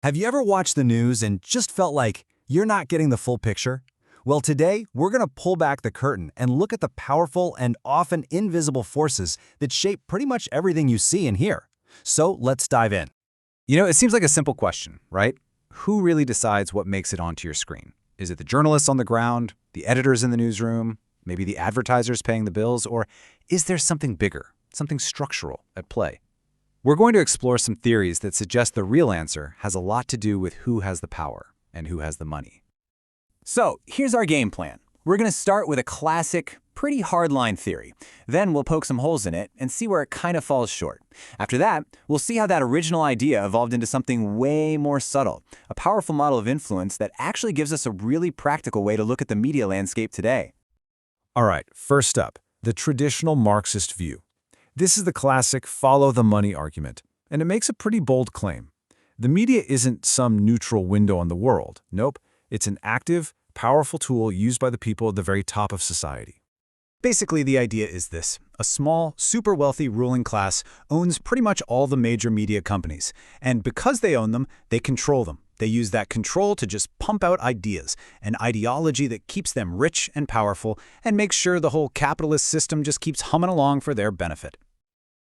Have you ever watched the news and just felt like you're not getting the full picture? Well, today, we're going to pull back the curtain and look at the powerful and often invisible forces that shape pretty much everything you see and hear. So let's dive in. It seems like a simple question, right? Who really decides what makes it onto your screen? Is it the journalists on the ground, the editors in the newsroom, maybe the advertisers paying the bills, or is there something bigger, something structural at play? We're going to explore some theories that suggest the real answer has a lot to do with who has the power and who has the money. So here's our game plan. We're going to start with a classic, pretty hardline theory. Then we'll poke some holes in it and see where it kind of falls short. After that, we'll see how that original idea evolved into something way more subtle, a powerful model of influence that actually gives us a really practical way to look at the media landscape today. All right, first up, the traditional Marxist view. This is the classic follow the money argument, and it makes a pretty bold claim. The media isn't some neutral window on the world. Nope, it's an active, powerful tool used by the people at the very top of society. Basically, the idea is this. A small, super wealthy ruling class owns pretty much all the major media companies. And because they own them, they control them. They use that control to just pump out ideas, an ideology that keeps them rich and powerful and makes sure the whole capitalist system just keeps humming along for their benefit.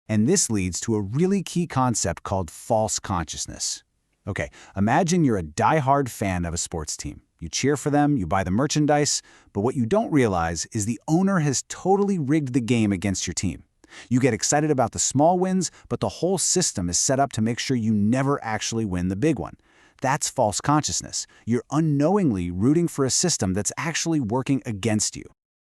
And this leads to a really key concept called false consciousness. Okay, imagine you're a die-hard fan of a sports team. You cheer for them, you buy the merchandise, but what you don't realize is the owner has totally rigged the game against your team. You get excited about the small wins, but the whole system is set up to make sure you never actually win the big one. That's false consciousness. You're unknowingly rooting for a system that's actually working against you.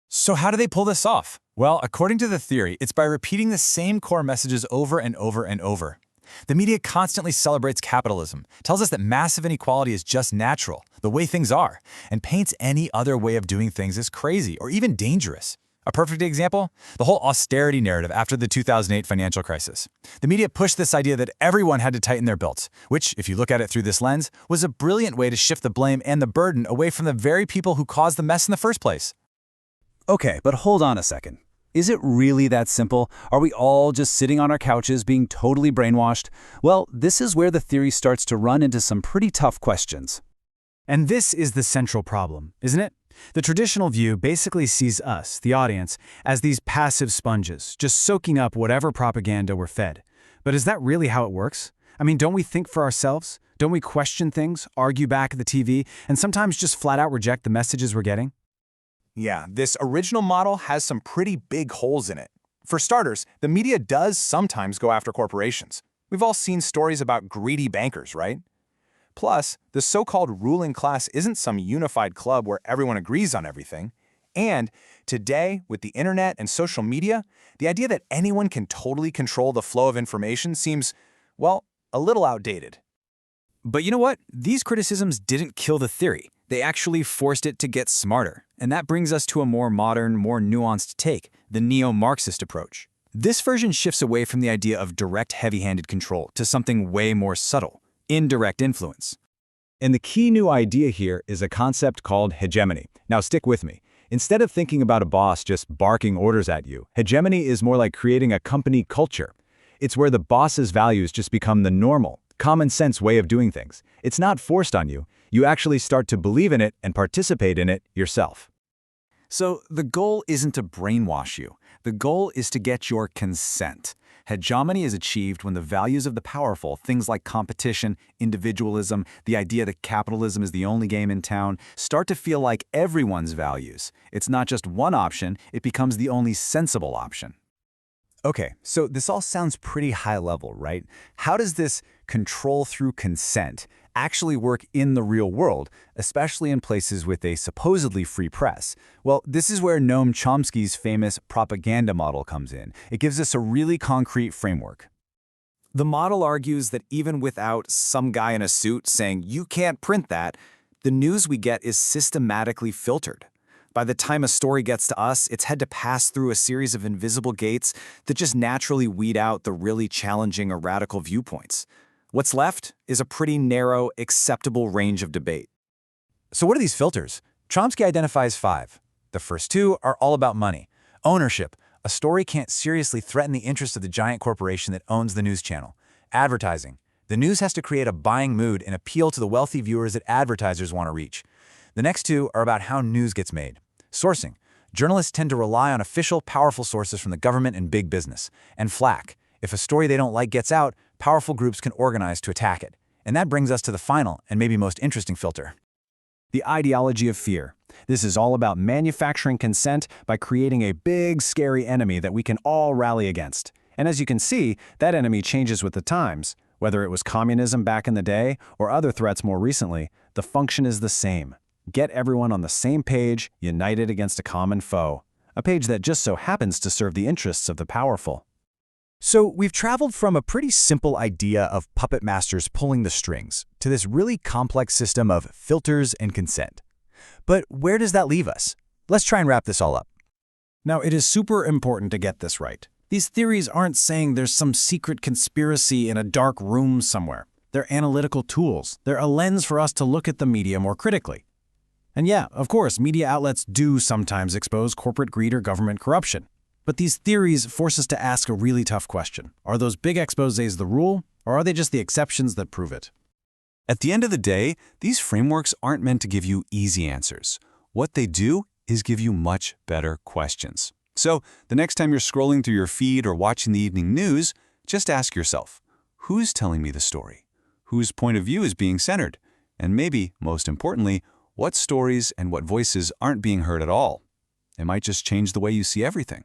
So how do they pull this off? Well, according to the theory, it's by repeating the same core messages over and over and over. The media constantly celebrates capitalism, tells us that massive inequality is just natural, the way things are, and paints any other way of doing things as crazy or even dangerous. A perfect example? The whole austerity narrative after the 2008 financial crisis. The media pushed this idea that everyone had to tighten their belts, which, if you look at it through this lens, was a brilliant way to shift the blame and the burden away from the very people who caused the mess in the first place. Okay, but hold on a second. Is it really that simple? Are we all just sitting on our couches being totally brainwashed? Well, this is where the theory starts to run into some pretty tough questions. And this is the central problem, isn't it? The traditional view basically sees us, the audience, as these passive sponges, just soaking up whatever propaganda we're fed. But is that really how it works? I mean, don't we think for ourselves? Don't we question things, argue back at the TV, and sometimes just flat out reject the messages we're getting? Yeah, this original model has some pretty big holes in it. For starters, the media does sometimes go after corporations. We've all seen stories about greedy bankers, right? Plus, the so-called ruling class isn't some unified club where everyone agrees on everything. And today, with the internet and social media, the idea that anyone can totally control the flow of information seems, well, a little outdated. But you know what? These criticisms didn't kill the theory. They actually forced it to get smarter. And that brings us to a more modern, more nuanced take, the neo-Marxist approach. This version shifts away from the idea of direct, heavy-handed control to something way more subtle, indirect influence. And the key new idea here is a concept called hegemony. Now stick with me. Instead of thinking about a boss just barking orders at you, hegemony is more like creating a company culture. It's where the boss's values just become the normal, common sense way of doing things. It's not forced on you. You actually start to believe in it and participate in it yourself. So the goal isn't to brainwash you. The goal is to get your consent. Hegemony is achieved when the values of the powerful, things like competition, individualism, the idea that capitalism is the only game in town, start to feel like everyone's values. It's not just one option, it becomes the only sensible option. Okay, so this all sounds pretty high level, right? How does this control through consent actually work in the real world, especially in places with a supposedly free press? Well, this is where Noam Chomsky's famous propaganda model comes in. It gives us a really concrete framework. The model argues that even without some guy in a suit saying, "You can't print that," the news we get is systematically filtered. By the time a story gets to us, it's had to pass through a series of invisible gates that just naturally weed out the really challenging or radical viewpoints. What's left is a pretty narrow, acceptable range of debate. So what are these filters? Chomsky identifies 5. The first 2 are all about money. Ownership. A story can't seriously threaten the interests of the giant corporation that owns the news channel. Advertising. The news has to create a buying mood and appeal to the wealthy viewers that advertisers want to reach. The next two are about how news gets made. Sourcing. Journalists tend to rely on official, powerful sources from the government and big business. And flack. If a story they don't like gets out, powerful groups can organize to attack it. And that brings us to the final and maybe most interesting filter. The ideology of fear. This is all about manufacturing consent by creating a big, scary enemy that we can all rally against. And as you can see, that enemy changes with the times. Whether it was communism back in the day or other threats more recently, the function is the same. Get everyone on the same page, united against a common foe. A page that just so happens to serve the interests of the powerful. So we've traveled from a pretty simple idea of puppet masters pulling the strings to this really complex system of filters and consent. But where does that leave us? Let's try and wrap this all up. Now, it is super important to get this right. These theories aren't saying there's some secret conspiracy in a dark room somewhere. They're analytical tools. They're a lens for us to look at the media more critically. And yeah, of course, media outlets do sometimes expose corporate greed or government corruption. But these theories force us to ask a really tough question. Are those big exposés the rule, or are they just the exceptions that prove it? At the end of the day, these frameworks aren't meant to give you easy answers. What they do is give you much better questions. So, the next time you're scrolling through your feed or watching the evening news, just ask yourself, who's telling me the story? Whose point of view is being centered? And maybe, most importantly, what stories and what voices aren't being heard at all? It might just change the way you see everything.